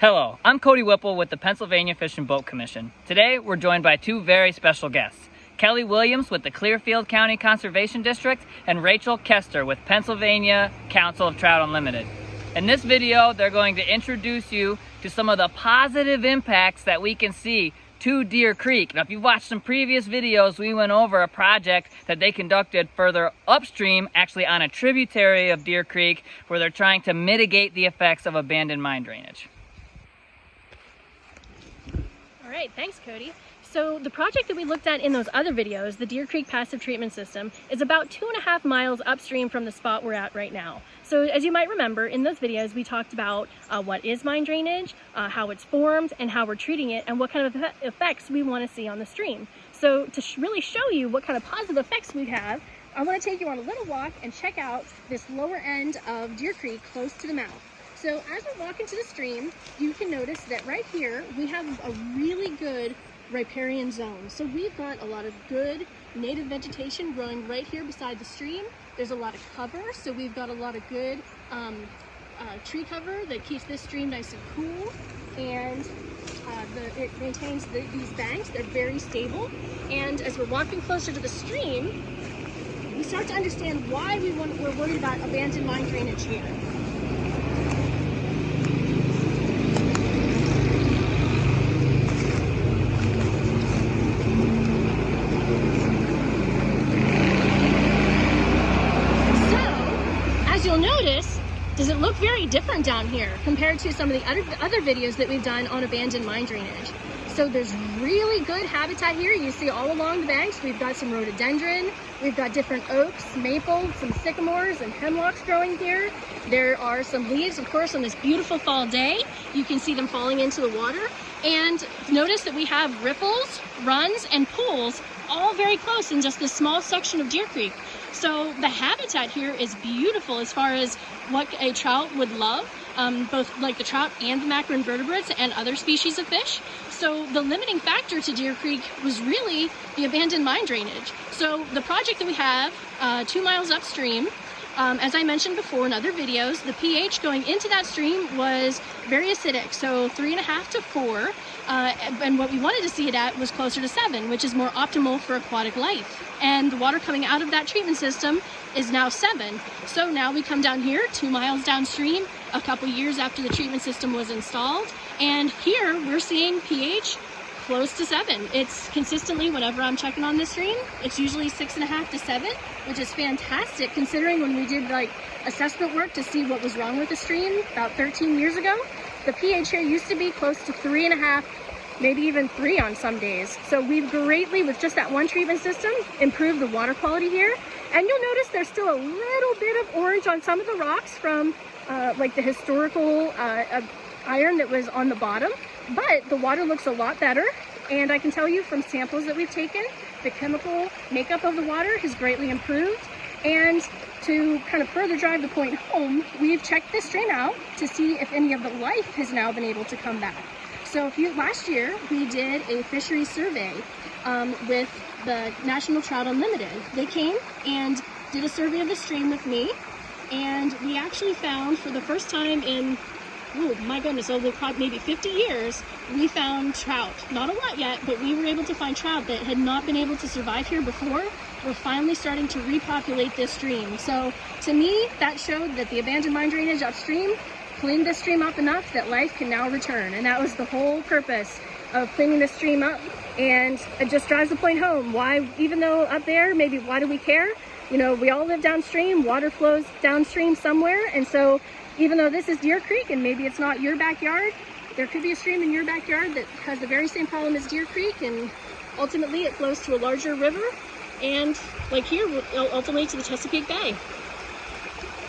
Hello, I'm Cody Whipple with the Pennsylvania Fish and Boat Commission. Today, we're joined by two very special guests, Kelly Williams with the Clearfield County Conservation District and Rachel Kester with Pennsylvania Council of Trout Unlimited. In this video, they're going to introduce you to some of the positive impacts that we can see to Deer Creek. Now, if you've watched some previous videos, we went over a project that they conducted further upstream, actually on a tributary of Deer Creek, where they're trying to mitigate the effects of abandoned mine drainage. All right, thanks, Cody. So the project that we looked at in those other videos, the Deer Creek Passive Treatment System, is about 2.5 miles upstream from the spot we're at right now. So as you might remember, in those videos, we talked about what is mine drainage, how it's formed, and how we're treating it, and what kind of effects we want to see on the stream. So to really show you what kind of positive effects we have, I want to take you on a little walk and check out this lower end of Deer Creek close to the mouth. So as we walk into the stream, you can notice that right here, we have a really good riparian zone. So we've got a lot of good native vegetation growing right here beside the stream. There's a lot of cover, so we've got a lot of good tree cover that keeps this stream nice and cool, and it maintains these banks. They're very stable, and as we're walking closer to the stream, we start to understand why we're worried about abandoned mine drainage here. You'll notice, does it look very different down here compared to some of the other videos that we've done on abandoned mine drainage? So there's really good habitat here. You see all along the banks, we've got some rhododendron, we've got different oaks, maple, some sycamores and hemlocks growing here. There are some leaves, of course, on this beautiful fall day. You can see them falling into the water. And notice that we have ripples, runs, and pools all very close in just this small section of Deer Creek. So the habitat here is beautiful as far as what a trout would love, both like the trout and the macroinvertebrates and other species of fish. So the limiting factor to Deer Creek was really the abandoned mine drainage. So the project that we have 2 miles upstream, as I mentioned before in other videos, the pH going into that stream was very acidic, so 3.5 to 4, and what we wanted to see it at was closer to 7, which is more optimal for aquatic life. And the water coming out of that treatment system is now 7. So now we come down here 2 miles downstream, a couple years after the treatment system was installed, and here we're seeing pH close to 7. It's consistently, whenever I'm checking on this stream, it's usually 6.5 to 7, which is fantastic considering when we did like assessment work to see what was wrong with the stream about 13 years ago. The pH here used to be close to 3.5, maybe even 3 on some days. So we've greatly, with just that one treatment system, improved the water quality here. And you'll notice there's still a little bit of orange on some of the rocks from like the historical iron that was on the bottom. But the water looks a lot better, and I can tell you from samples that we've taken, the chemical makeup of the water has greatly improved. And to kind of further drive the point home, we've checked this stream out to see if any of the life has now been able to come back. So last year, we did a fisheries survey with the National Trout Unlimited. They came and did a survey of the stream with me, and we actually found for the first time in oh my goodness, over maybe 50 years, we found trout. Not a lot yet, but we were able to find trout that had not been able to survive here before. We're finally starting to repopulate this stream. So to me, that showed that the abandoned mine drainage upstream cleaned this stream up enough that life can now return. And that was the whole purpose of cleaning this stream up. And it just drives the point home. Why, even though up there, maybe why do we care? You know, we all live downstream, water flows downstream somewhere. And so even though this is Deer Creek and maybe it's not your backyard, there could be a stream in your backyard that has the very same problem as Deer Creek, and ultimately it flows to a larger river, and like here, ultimately to the Chesapeake Bay.